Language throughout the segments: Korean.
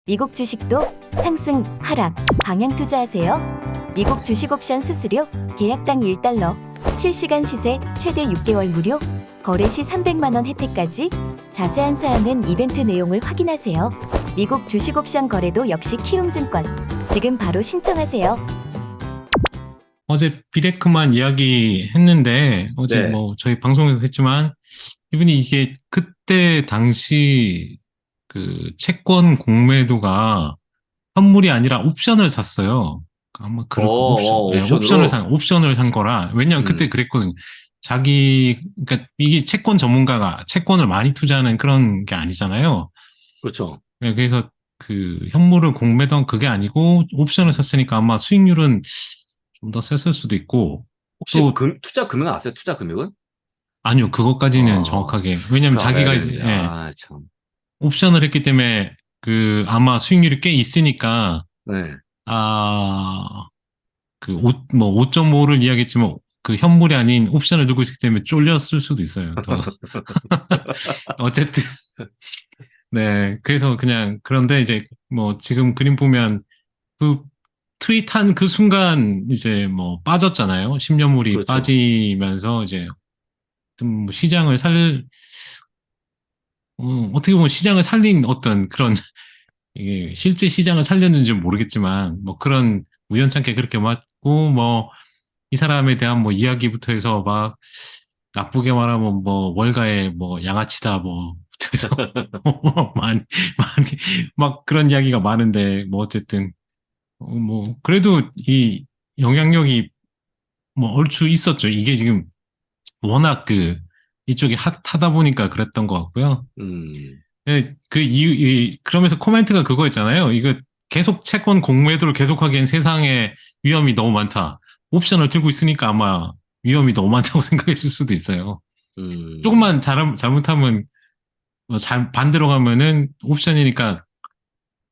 미국 주식도 상승, 하락, 방향 투자하세요. 미국 주식 옵션 수수료 계약당 1달러, 실시간 시세 최대 6개월 무료, 거래 시 300만 원 혜택까지. 자세한 사항은 이벤트 내용을 확인하세요. 미국 주식 옵션 거래도 역시 키움증권. 지금 바로 신청하세요. 어제 비레크만 이야기했는데, 어제 네. 뭐 저희 방송에서 했지만, 이분이 이게 그때 당시 그 채권 공매도가 선물이 아니라 옵션을 샀어요. 아마 그럴 거 옵션으로? 옵션을 산 거라. 왜냐면 그때 그랬거든요. 그러니까 이게 채권 전문가가 채권을 많이 투자하는 그런 게 아니잖아요. 그렇죠. 네, 그래서 그 현물을 공매도한 그게 아니고 옵션을 샀으니까 아마 수익률은 좀 더 셌을 수도 있고. 혹시 또 투자 금액은 아세요? 투자 금액은? 아니요, 그것까지는 정확하게. 왜냐면 그거 알아야 자기가 이제 되는데. 참. 옵션을 했기 때문에 그 아마 수익률이 꽤 있으니까 네. 그 5.5를 이야기했지만 그 현물이 아닌 옵션을 들고 있기 때문에 쫄렸을 수도 있어요. 더. 어쨌든 네, 그래서 그냥 그런데 이제 뭐 지금 그림 보면 그 트윗한 그 순간 이제 뭐 빠졌잖아요. 10년물이 그렇죠. 빠지면서 이제 좀 시장을 어떻게 보면 시장을 살린 어떤 그런 이게 실제 시장을 살렸는지는 모르겠지만 뭐 그런 우연찮게 그렇게 맞고 뭐 이 사람에 대한 뭐 이야기부터 해서 막 나쁘게 말하면 뭐 월가의 뭐 양아치다 뭐 그래서 많이 막 그런 이야기가 많은데 뭐 어쨌든 뭐 그래도 이 영향력이 뭐 얼추 있었죠. 이게 지금 워낙 이쪽이 핫하다 보니까 그랬던 것 같고요. 음. 예, 그러면서 코멘트가 그거였잖아요. 이거 계속 채권 공매도를 계속하기엔 세상에 위험이 너무 많다. 옵션을 들고 있으니까 아마 위험이 너무 많다고 생각했을 수도 있어요. 조금만 잘못하면, 반대로 가면은 옵션이니까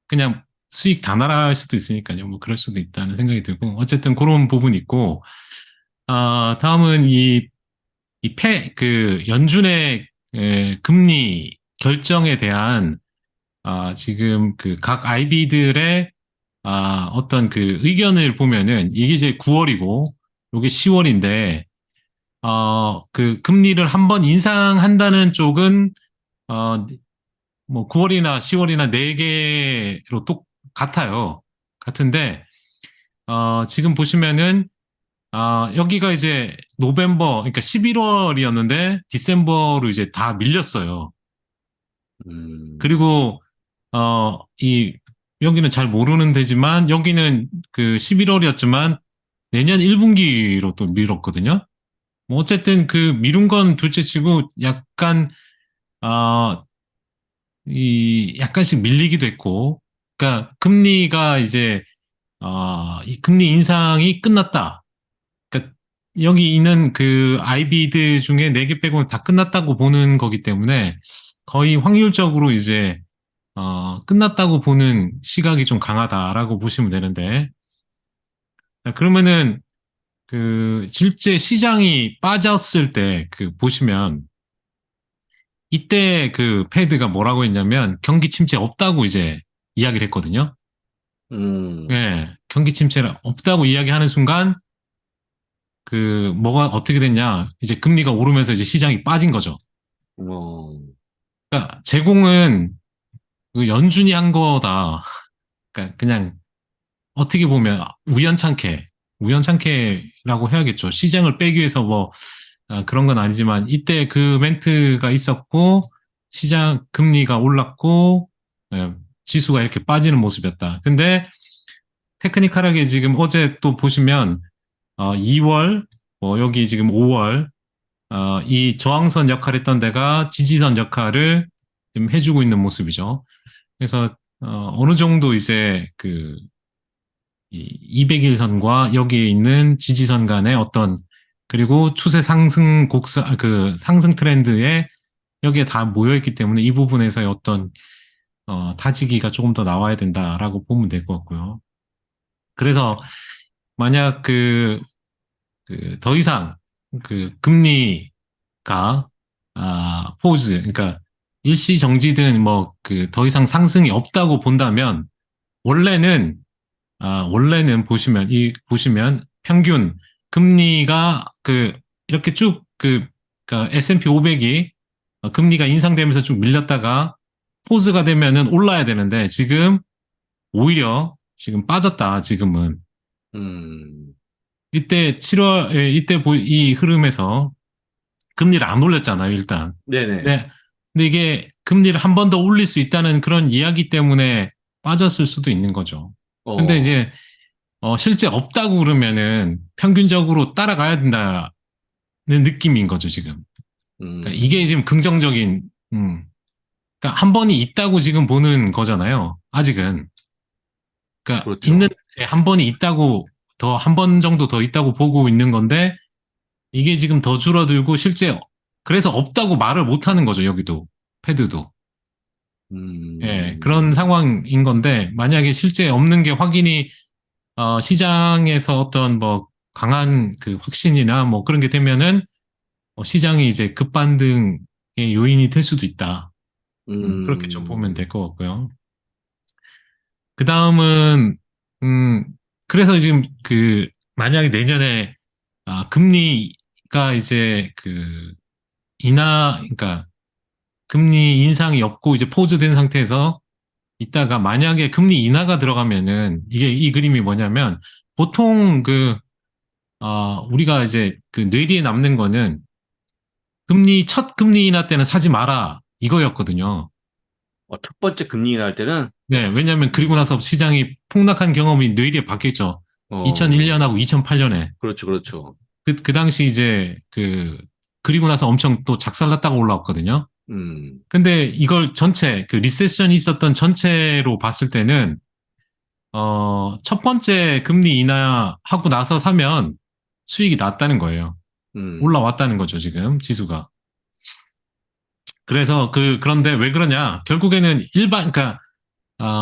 그냥 수익 다 날아갈 수도 있으니까요. 뭐 그럴 수도 있다는 생각이 들고. 어쨌든 그런 부분이 있고, 다음은 연준의 금리 결정에 대한 지금 그 각 IB들의 어떤 그 의견을 보면은 이게 이제 9월이고 요게 10월인데 그 금리를 한번 인상한다는 쪽은 뭐 9월이나 10월이나 4개로 똑같아요. 같은데 지금 보시면은 여기가 이제 그러니까 11월이었는데 디셈버로 이제 다 밀렸어요. 그리고 여기는 잘 모르는 데지만 여기는 그 11월이었지만 내년 1분기로 또 미뤘거든요. 뭐 어쨌든 그 미룬 건 둘째치고 약간 어, 약간씩 밀리기도 했고, 그러니까 금리가 이제 이 금리 인상이 끝났다. 그러니까 여기 있는 그 IB들 중에 4개 빼고는 다 끝났다고 보는 거기 때문에 거의 확률적으로 이제 끝났다고 보는 시각이 좀 강하다라고 보시면 되는데, 자, 그러면은 실제 시장이 빠졌을 때 보시면 이때 패드가 뭐라고 했냐면 경기 침체 없다고 이제 이야기를 했거든요. 예, 경기 침체가 없다고 이야기하는 순간 뭐가 어떻게 됐냐? 이제 금리가 오르면서 이제 시장이 빠진 거죠. 그러니까 제공은 연준이 한 거다. 그러니까 그냥 어떻게 보면 우연찮게라고 해야겠죠. 시장을 빼기 위해서 뭐 그런 건 아니지만 이때 그 멘트가 있었고 시장 금리가 올랐고 예, 지수가 이렇게 빠지는 모습이었다. 근데 테크니컬하게 지금 어제 또 보시면 2월 뭐 여기 지금 5월 이 저항선 역할을 했던 데가 지지선 역할을 지금 해주고 있는 모습이죠. 그래서 어느 정도 이제 이 200일선과 여기에 있는 지지선 간의 그리고 추세 상승 상승 트렌드에 여기에 다 모여있기 때문에 이 부분에서의 다지기가 조금 더 나와야 된다라고 보면 될 것 같고요. 그래서 만약 더 이상 금리가, 그러니까 일시 정지든 뭐 그 더 이상 상승이 없다고 본다면 원래는 보시면 평균 금리가 이렇게 쭉 그러니까 S&P 500이 금리가 인상되면서 쭉 밀렸다가 포즈가 되면은 올라야 되는데 지금 오히려 지금 빠졌다, 지금은. 음, 이 흐름에서 금리를 안 올렸잖아요, 일단. 네네. 네. 근데 이게 금리를 한 번 더 올릴 수 있다는 그런 이야기 때문에 빠졌을 수도 있는 거죠. 근데 어, 이제 실제 없다고 그러면은 평균적으로 따라가야 된다는 느낌인 거죠, 지금. 그러니까 이게 음, 지금 긍정적인, 그러니까 한 번이 있다고 지금 보는 거잖아요, 아직은. 그러니까 그렇죠. 한 번이 있다고, 한 번 정도 더 있다고 보고 있는 건데, 이게 지금 더 줄어들고 그래서 없다고 말을 못 하는 거죠, 여기도. 패드도. 예, 그런 음, 상황인 건데, 만약에 실제 없는 게 시장에서 어떤 뭐 강한 그 확신이나 뭐 그런 게 되면은 시장이 이제 급반등의 요인이 될 수도 있다. 그렇게 좀 보면 음, 될 것 같고요. 그 다음은, 그래서 지금 만약에 내년에, 금리가 이제 그러니까 금리 인상이 없고 이제 포즈된 상태에서 있다가 만약에 금리 인하가 들어가면은 이 그림이 뭐냐면 보통 우리가 이제 뇌리에 남는 거는 첫 금리 인하 때는 사지 마라 이거였거든요. 첫 번째 금리 인하할 때는, 네, 왜냐하면 그리고 나서 시장이 폭락한 경험이 뇌리에 박혀있죠. 어, 2001년하고 2008년에. 그렇죠, 그렇죠. 그 당시 이제 그리고 나서 엄청 또 작살났다가 올라왔거든요. 음, 근데 이걸 리세션이 있었던 전체로 봤을 때는, 첫 번째 금리 인하하고 나서 사면 수익이 났다는 거예요. 음, 올라왔다는 거죠, 지금, 지수가. 그래서 그런데 왜 그러냐? 결국에는 그러니까,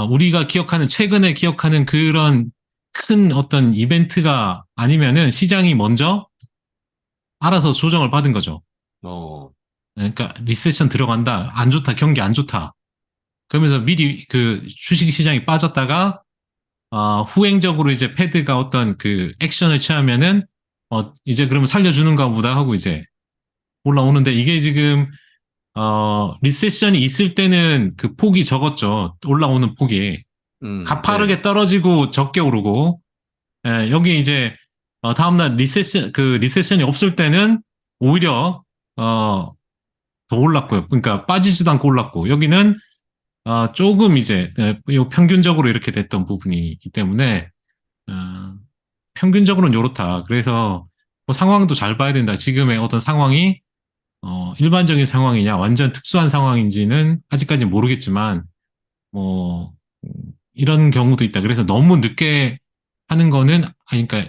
우리가 최근에 기억하는 그런 큰 어떤 이벤트가 아니면은 시장이 먼저 알아서 조정을 받은 거죠. 어, 그러니까 리세션 들어간다. 안 좋다. 경기 안 좋다. 그러면서 미리 주식 시장이 빠졌다가 후행적으로 이제 패드가 어떤 액션을 취하면은 이제 그러면 살려주는가 보다 하고 이제 올라오는데 이게 지금 리세션이 있을 때는 그 폭이 적었죠. 올라오는 폭이. 네. 가파르게 떨어지고 적게 오르고, 여기 이제, 다음날 리세션이 없을 때는 오히려, 더 올랐고요. 그러니까 빠지지도 않고 올랐고, 여기는, 조금 이제, 평균적으로 이렇게 됐던 부분이기 때문에, 어, 평균적으로는 요렇다. 그래서, 뭐 상황도 잘 봐야 된다. 지금의 어떤 상황이, 일반적인 상황이냐, 완전 특수한 상황인지는 아직까지 모르겠지만, 뭐, 이런 경우도 있다. 그래서 너무 늦게 하는 거는, 그러니까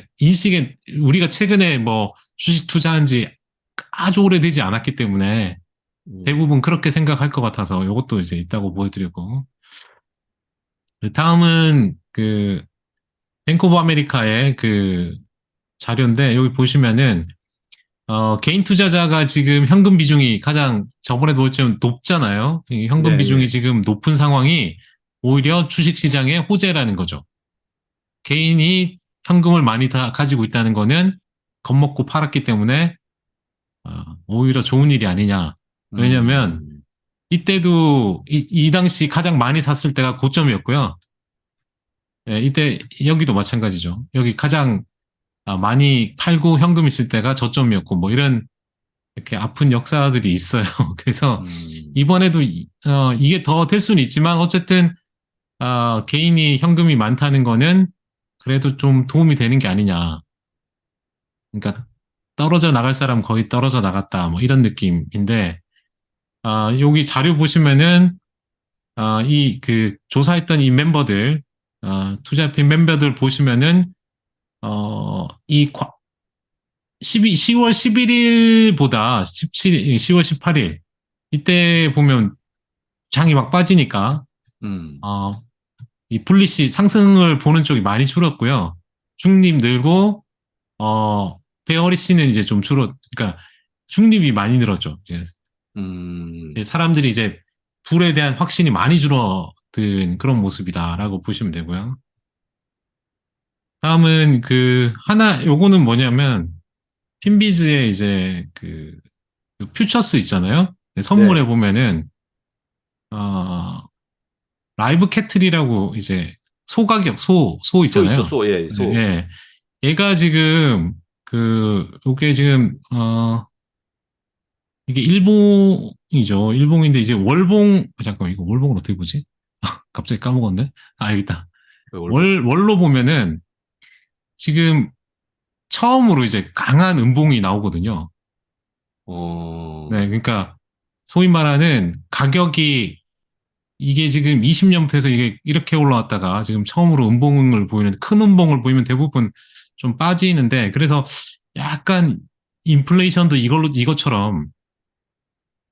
우리가 최근에 뭐 주식 투자한 지 아주 오래되지 않았기 때문에 음, 대부분 그렇게 생각할 것 같아서 이것도 이제 있다고 보여드리고. 다음은 뱅크 오브 아메리카의 자료인데 여기 보시면은 개인 투자자가 지금 현금 비중이 저번에도 좀 높잖아요. 이 현금 비중이 네네. 지금 높은 상황이 오히려 주식 시장의 호재라는 거죠. 개인이 현금을 많이 다 가지고 있다는 거는 겁먹고 팔았기 때문에 오히려 좋은 일이 아니냐. 왜냐하면 음, 이때도 이 당시 가장 많이 샀을 때가 고점이었고요. 예, 이때 여기도 마찬가지죠. 여기 가장 많이 팔고 현금 있을 때가 저점이었고 뭐 이런 이렇게 아픈 역사들이 있어요. 그래서 음, 이번에도 이게 더 될 수는 있지만 어쨌든 개인이 현금이 많다는 거는 그래도 좀 도움이 되는 게 아니냐. 그러니까 떨어져 나갈 사람 거의 떨어져 나갔다. 뭐 이런 느낌인데, 여기 자료 보시면은, 조사했던 이 멤버들, 투자팀 멤버들 보시면은, 어, 이 10월 11일보다 10월 18일, 이때 보면 장이 막 빠지니까, 음, 어, 이 불리시 상승을 보는 쪽이 많이 줄었고요. 중립 늘고, 베어리 씨는 이제 그러니까 중립이 많이 늘었죠. 음, 사람들이 이제 불에 대한 확신이 많이 줄어든 그런 모습이다라고 보시면 되고요. 다음은 요거는 뭐냐면, 핀비즈의 이제 퓨처스 있잖아요. 선물에 네. 보면은, 어, 라이브 캐틀이라고 이제 소 소 있죠, 있잖아요. 소. 예, 소. 예. 얘가 지금, 요게 지금, 이게 일봉이죠. 일봉인데 이제 잠깐 이거 월봉을 어떻게 보지? 갑자기 까먹었네. 아, 여기 있다. 월봉. 월로 보면은 지금 처음으로 이제 강한 음봉이 나오거든요. 네, 그러니까 소위 말하는 가격이 이게 지금 20년부터 해서 이게 이렇게 올라왔다가 지금 처음으로 음봉을 보이는 큰 음봉을 보이면 대부분 좀 빠지는데 그래서 약간 인플레이션도 이것처럼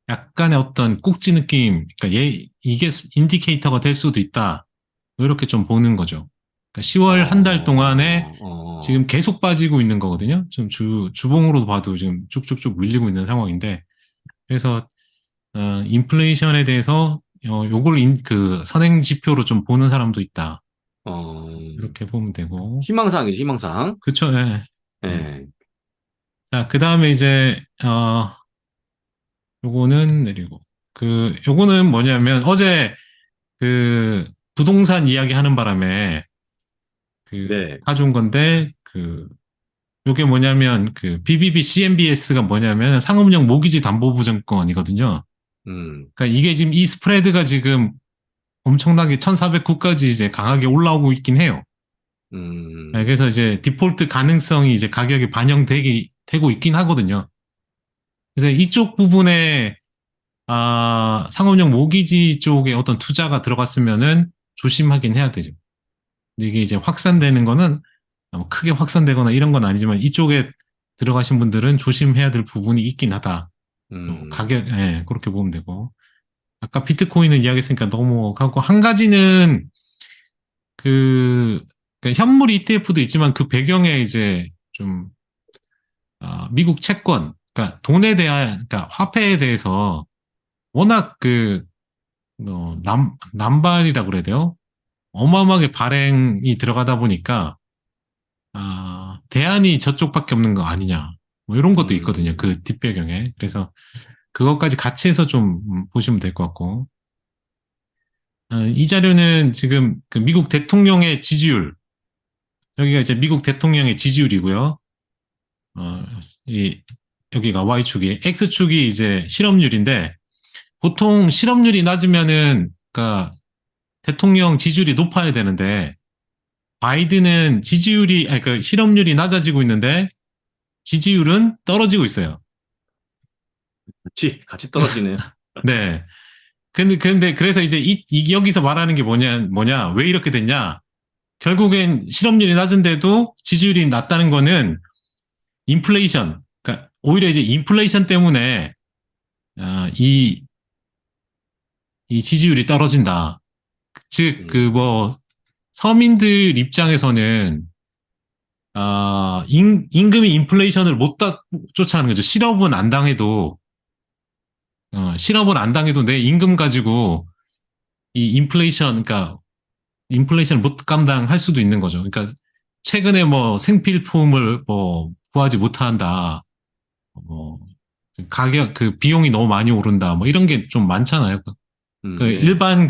약간의 어떤 꼭지 느낌, 그러니까 이게 인디케이터가 될 수도 있다. 뭐 이렇게 좀 보는 거죠. 그러니까 10월 한 달 동안에 지금 계속 빠지고 있는 거거든요. 좀 주봉으로 봐도 지금 쭉쭉쭉 밀리고 있는 상황인데, 그래서 인플레이션에 대해서 요걸 선행 지표로 좀 보는 사람도 있다. 이렇게 보면 되고. 희망사항이지, 희망사항. 그쵸, 예. 예. 예. 자, 그 다음에 이제 요거는 내리고. 요거는 뭐냐면 어제 부동산 이야기 하는 바람에 네. 가져온 건데 요게 뭐냐면 BBB CMBS가 뭐냐면 상업용 모기지 담보부증권이거든요. 그러니까 이게 지금 이 스프레드가 지금 엄청나게 1409까지 이제 강하게 올라오고 있긴 해요. 네, 그래서 이제 디폴트 가능성이 이제 가격에 되고 있긴 하거든요. 그래서 이쪽 부분에 상업용 모기지 쪽에 어떤 투자가 들어갔으면은 조심하긴 해야 되죠. 근데 이게 이제 확산되는 거는 크게 확산되거나 이런 건 아니지만 이쪽에 들어가신 분들은 조심해야 될 부분이 있긴 하다. 예, 그렇게 보면 되고. 아까 비트코인은 이야기했으니까 넘어가고, 한 가지는 그러니까 현물 ETF도 있지만 그 배경에 이제 좀, 미국 채권, 그러니까 돈에 대한, 그러니까 화폐에 대해서 워낙 남발이라 그래야 돼요? 어마어마하게 발행이 들어가다 보니까, 대안이 저쪽밖에 없는 거 아니냐. 뭐 이런 것도 있거든요. 그 뒷배경에. 그래서 그것까지 같이 해서 좀 보시면 될 것 같고. 이 자료는 지금 미국 대통령의 지지율. 여기가 이제 미국 대통령의 지지율이고요. 어, 여기가 Y축이, X축이 이제 실업률인데, 보통 실업률이 낮으면은, 그러니까 대통령 지지율이 높아야 되는데, 바이든은 실업률이 낮아지고 있는데, 지지율은 떨어지고 있어요. 같이 떨어지네요. 네. 그래서 이제 여기서 말하는 게 뭐냐, 왜 이렇게 됐냐? 결국엔 실업률이 낮은데도 지지율이 낮다는 거는 인플레이션, 그러니까 오히려 이제 인플레이션 때문에 이 지지율이 떨어진다. 즉, 서민들 입장에서는 임금이 인플레이션을 못 쫓아가는 거죠. 실업은 안 당해도 내 임금 가지고 이 그러니까 인플레이션을 못 감당할 수도 있는 거죠. 그러니까 최근에 뭐 생필품을 뭐 구하지 못한다. 뭐 비용이 너무 많이 오른다. 뭐 이런 게 좀 많잖아요. 네. 일반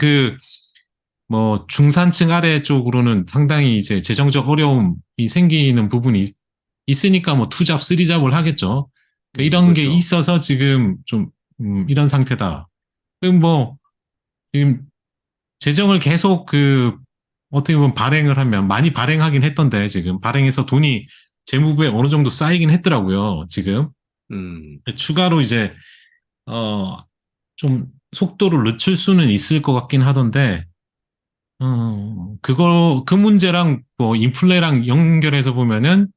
뭐 중산층 아래 쪽으로는 상당히 이제 재정적 어려움이 생기는 부분이 있으니까 뭐 투잡, 쓰리잡을 하겠죠. 그러니까 이런 게 그렇죠. 있어서 지금 좀 이런 상태다. 뭐 지금 재정을 계속 어떻게 보면 발행을 하면 많이 발행하긴 했던데 지금 발행해서 돈이 재무부에 어느 정도 쌓이긴 했더라고요. 지금 추가로 이제 좀 속도를 늦출 수는 있을 것 같긴 하던데 그 문제랑 뭐 인플레랑 연결해서 보면은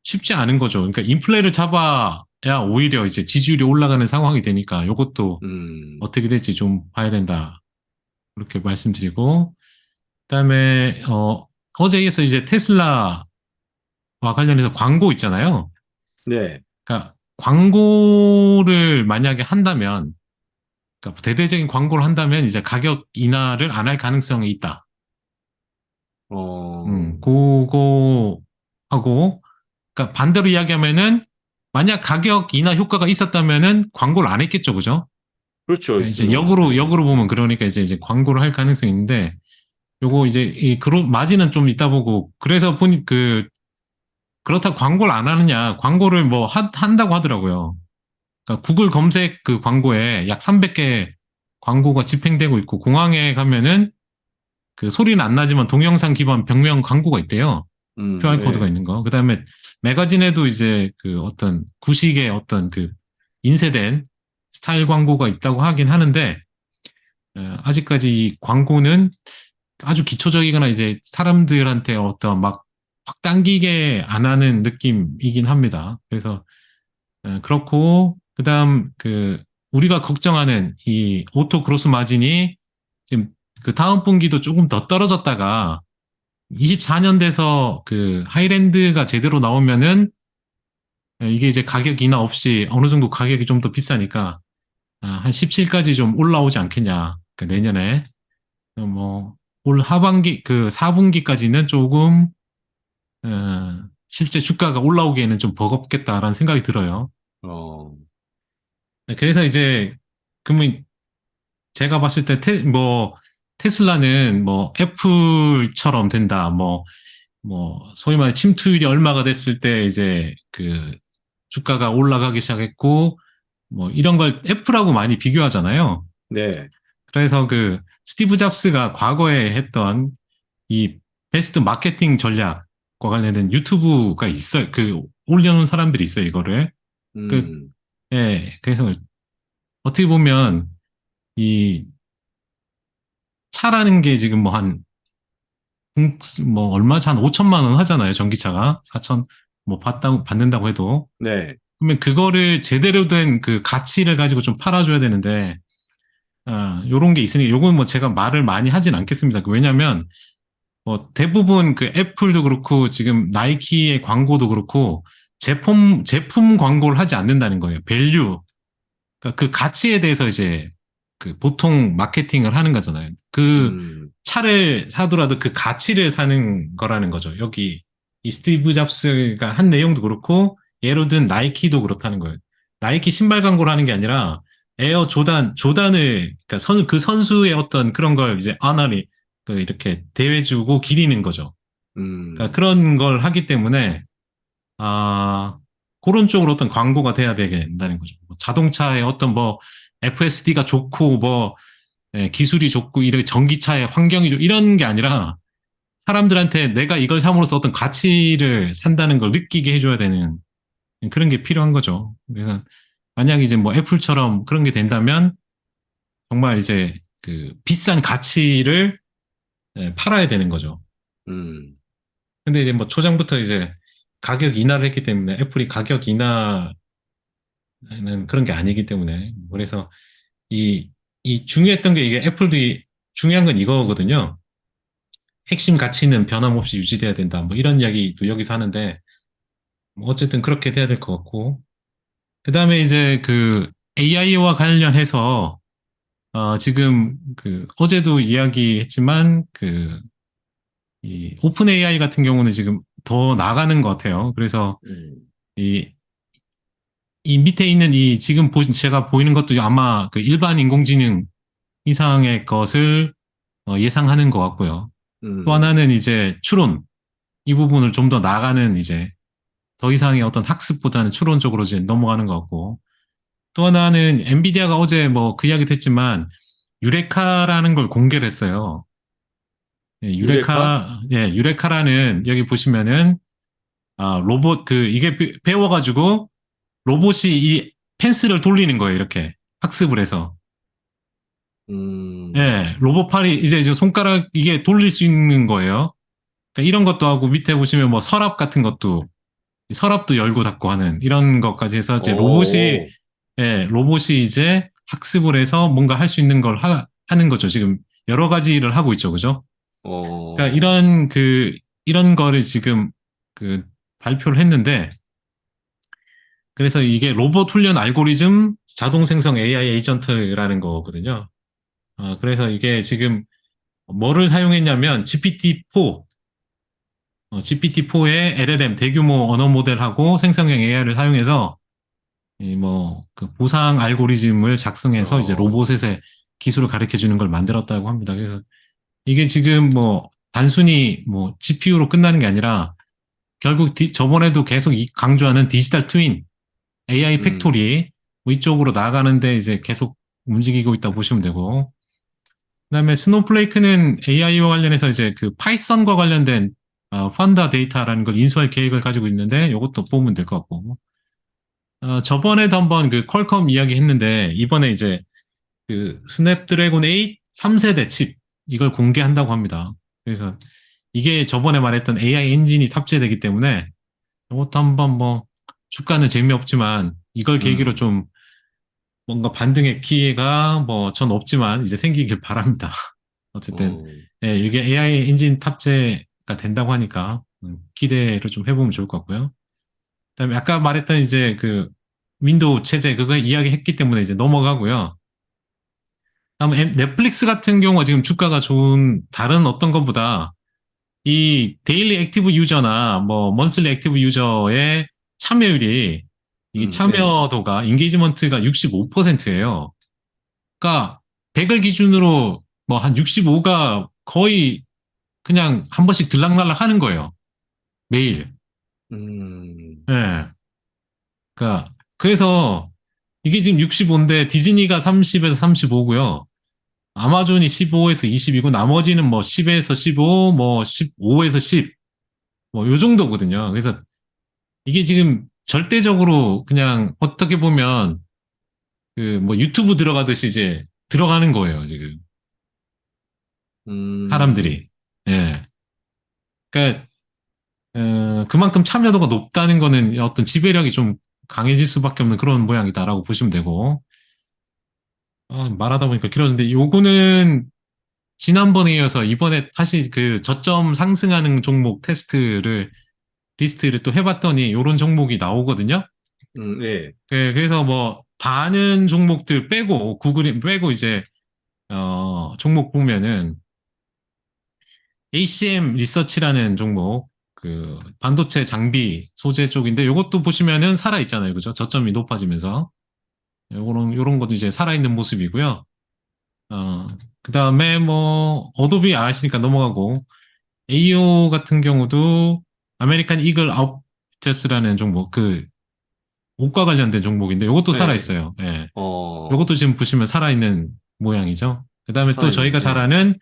쉽지 않은 거죠. 그러니까 인플레를 잡아야 오히려 이제 지지율이 올라가는 상황이 되니까 이것도 어떻게 될지 좀 봐야 된다. 그렇게 말씀드리고 그다음에 어제에서 이제 테슬라와 관련해서 광고 있잖아요. 네. 그러니까 광고를 만약에 한다면 그러니까 대대적인 광고를 한다면 이제 가격 인하를 안 할 가능성이 있다. 어, 그거 하고, 그러니까 반대로 이야기하면은 만약 가격 인하 효과가 있었다면은 광고를 안 했겠죠, 그죠? 그렇죠. 그러니까 이제 있으면. 역으로 보면 그러니까 이제 광고를 할 가능성이 있는데, 요거 이제 이 그룹 마진은 좀 있다 보고, 그래서 보니 그렇다 광고를 안 하느냐, 광고를 뭐 한다고 하더라고요. 그러니까 구글 검색 그 광고에 약 300개 광고가 집행되고 있고, 공항에 가면은 그 소리는 안 나지만 동영상 기반 벽면 광고가 있대요. QR코드가 예. 있는 거. 그 다음에 매거진에도 이제 그 어떤 구식의 어떤 그 인쇄된 스타일 광고가 있다고 하긴 하는데, 아직까지 이 광고는 아주 기초적이거나 이제 사람들한테 어떤 막 확 당기게 안 하는 느낌이긴 합니다. 그래서, 그렇고, 그 다음 우리가 걱정하는 이 오토 그로스 마진이 지금 그 다음 분기도 조금 더 떨어졌다가 24년 돼서 그 하이랜드가 제대로 나오면은 이게 이제 가격 인하 없이 어느 정도 가격이 좀 더 비싸니까 한 17까지 좀 올라오지 않겠냐. 그 내년에 뭐 올 하반기 그 4분기까지는 조금 실제 주가가 올라오기에는 좀 버겁겠다라는 생각이 들어요. 어, 그래서 이제 그러면 제가 봤을 때 뭐 테슬라는 뭐 애플처럼 된다. 소위 말해 침투율이 얼마가 됐을 때 이제 그 주가가 올라가기 시작했고, 뭐 이런 걸 애플하고 많이 비교하잖아요. 네. 그래서 그 스티브 잡스가 과거에 했던 이 베스트 마케팅 전략과 관련된 유튜브가 있어요. 올려놓은 사람들이 있어요, 이거를. 그, 음, 예, 그래서 어떻게 보면 이 차라는 게 지금 얼마지 한 5천만 원 하잖아요, 전기차가. 4천, 받는다고 해도. 네. 그러면 그거를 제대로 된 그 가치를 가지고 좀 팔아줘야 되는데, 요런 게 있으니, 요건 뭐 제가 말을 많이 하진 않겠습니다. 왜냐면, 뭐 대부분 그 애플도 그렇고, 지금 나이키의 광고도 그렇고, 제품 광고를 하지 않는다는 거예요. 밸류. 그러니까 그 가치에 대해서 이제 그 보통 마케팅을 하는 거잖아요. 그 음, 차를 사더라도 그 가치를 사는 거라는 거죠. 여기 이 스티브 잡스가 한 내용도 그렇고 예로 든 나이키도 그렇다는 거예요. 나이키 신발 광고를 하는 게 아니라 에어 조단을 그러니까 그 선수의 어떤 그런 걸 이제 아나리 이렇게 대회 주고 기리는 거죠. 그러니까 음, 그런 걸 하기 때문에 아, 그런 쪽으로 어떤 광고가 돼야 된다는 거죠. 뭐 자동차의 어떤 FSD가 좋고, 기술이 좋고, 이런 전기차의 환경이 좋고, 이런 게 아니라, 사람들한테 내가 이걸 삼으로써 어떤 가치를 산다는 걸 느끼게 해줘야 되는 그런 게 필요한 거죠. 그래서, 만약 이제 뭐 애플처럼 그런 게 된다면, 정말 이제 비싼 가치를 팔아야 되는 거죠. 음, 근데 이제 뭐 초장부터 이제 가격 인하를 했기 때문에 애플이 가격 인하 는 그런 게 아니기 때문에. 그래서 이 중요했던 게 이게 애플도 중요한 건 이거거든요. 핵심 가치는 변함없이 유지돼야 된다. 뭐 이런 이야기도 여기서 하는데, 뭐 어쨌든 그렇게 돼야 될 것 같고. 그 다음에 이제 AI와 관련해서, 지금 어제도 이야기했지만, 이 오픈 AI 같은 경우는 지금 더 나가는 것 같아요. 그래서 음, 이 밑에 있는 제가 보이는 것도 아마 일반 인공지능 이상의 것을 예상하는 것 같고요. 또 음, 하나는 이제 추론, 이 부분을 좀 더 나가는 이제 더 이상의 어떤 학습보다는 추론 쪽으로 이제 넘어가는 것 같고, 또 하나는 엔비디아가 어제 뭐 그 이야기도 했지만, 유레카라는 걸 공개를 했어요. 예, 유레카? 유레카라는 여기 보시면은, 로봇, 이게 배워가지고 로봇이 이 펜스를 돌리는 거예요, 이렇게. 학습을 해서. 음, 예, 로봇 팔이 이제 손가락 이게 돌릴 수 있는 거예요. 그러니까 이런 것도 하고 밑에 보시면 뭐 서랍도 열고 닫고 하는 이런 것까지 해서 이제 오, 로봇이 이제 학습을 해서 뭔가 할 수 있는 걸 하는 거죠. 지금 여러 가지 일을 하고 있죠. 그죠? 그러니까 어, 이런 거를 지금 그 발표를 했는데 그래서 이게 로봇 훈련 알고리즘 자동 생성 AI 에이전트라는 거거든요. 그래서 이게 지금 뭐를 사용했냐면 GPT-4, GPT-4의 LLM 대규모 언어 모델하고 생성형 AI를 사용해서 그 보상 알고리즘을 작성해서 이제 어, 로봇의 기술을 가르쳐 주는 걸 만들었다고 합니다. 그래서 이게 지금 뭐 단순히 뭐 GPU로 끝나는 게 아니라 결국 저번에도 계속 강조하는 디지털 트윈, AI 음, 팩토리 뭐 이쪽으로 나가는데 이제 계속 움직이고 있다 보시면 되고, 그다음에 스노우플레이크는 AI와 관련해서 이제 그 파이썬과 관련된 판다 데이터라는 걸 인수할 계획을 가지고 있는데 이것도 보면 될 것 같고, 저번에도 한번 그 퀄컴 이야기 했는데 이번에 이제 그 스냅드래곤 8 3세대 칩 이걸 공개한다고 합니다. 그래서 이게 저번에 말했던 AI 엔진이 탑재되기 때문에 이것도 한번 뭐 주가는 재미없지만 이걸 계기로 음, 좀 뭔가 반등의 기회가 뭐 전 없지만 이제 생기길 바랍니다. 어쨌든 어, 예, 이게 AI 엔진 탑재가 된다고 하니까 기대를 좀 해보면 좋을 것 같고요. 그다음에 아까 말했던 이제 그 윈도우 체제 그거 이야기했기 때문에 이제 넘어가고요. 다음 넷플릭스 같은 경우가 지금 주가가 좋은 다른 어떤 것보다 이 데일리 액티브 유저나 뭐 먼슬리 액티브 유저의 참여율이 이 네. 참여도가 인게이지먼트가 65%예요. 그러니까 100을 기준으로 뭐 한 65가 거의 그냥 한 번씩 들락날락 하는 거예요. 매일. 음, 예. 그러니까 그래서 이게 지금 65인데 디즈니가 30에서 35고요. 아마존이 15에서 20이고 나머지는 뭐 10에서 15, 뭐 15에서 10, 뭐 요 정도거든요. 그래서 이게 지금 절대적으로 그냥 어떻게 보면 그 뭐 유튜브 들어가듯이 이제 들어가는 거예요, 지금. 음, 사람들이. 예. 그러니까 그만큼 참여도가 높다는 거는 어떤 지배력이 좀 강해질 수밖에 없는 그런 모양이다라고 보시면 되고. 말하다 보니까 길어졌는데 요거는 지난번에 이어서 이번에 다시 그 저점 상승하는 종목 리스트를 또 해봤더니 요런 종목이 나오거든요. 네. 그래서 뭐 다 아는 종목들 빼고 구글이 빼고 이제 종목 보면은 ACM 리서치라는 종목 그 반도체 장비 소재 쪽인데 요것도 보시면은 살아 있잖아요. 그죠? 저점이 높아지면서 요런 것도 이제 살아있는 모습이고요. 어, 그다음에 뭐 어도비 아시니까 넘어가고 AO 같은 경우도 아메리칸 이글 아웃저스라는 종목 그 옷과 관련된 종목인데 요것도 살아 네. 있어요. 예. 어, 요것도 지금 보시면 살아있는 모양이죠. 그다음에 또 살아있네. 저희가 잘 네. 아는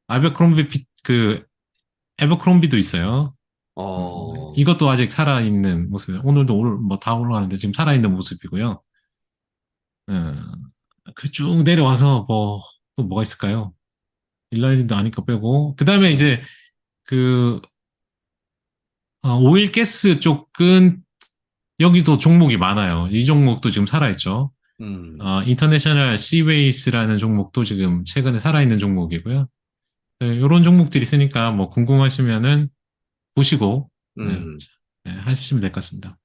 아베크롬비 그 에버크롬비도 있어요. 어, 이것도 아직 살아있는 모습이에요. 오늘도 뭐 다 올라가는데 지금 살아있는 모습이고요. 그쭉 내려와서 뭐, 또 뭐가 있을까요? 일라일도 아니까 빼고. 그 다음에 음, 이제 그, 오일 가스 쪽은 여기도 종목이 많아요. 이 종목도 지금 살아있죠. 음, 인터내셔널 시웨이스라는 종목도 지금 최근에 살아있는 종목이고요. 네, 이런 종목들이 있으니까 뭐 궁금하시면은 보시고, 네, 음. 네, 하시면 될 것 같습니다.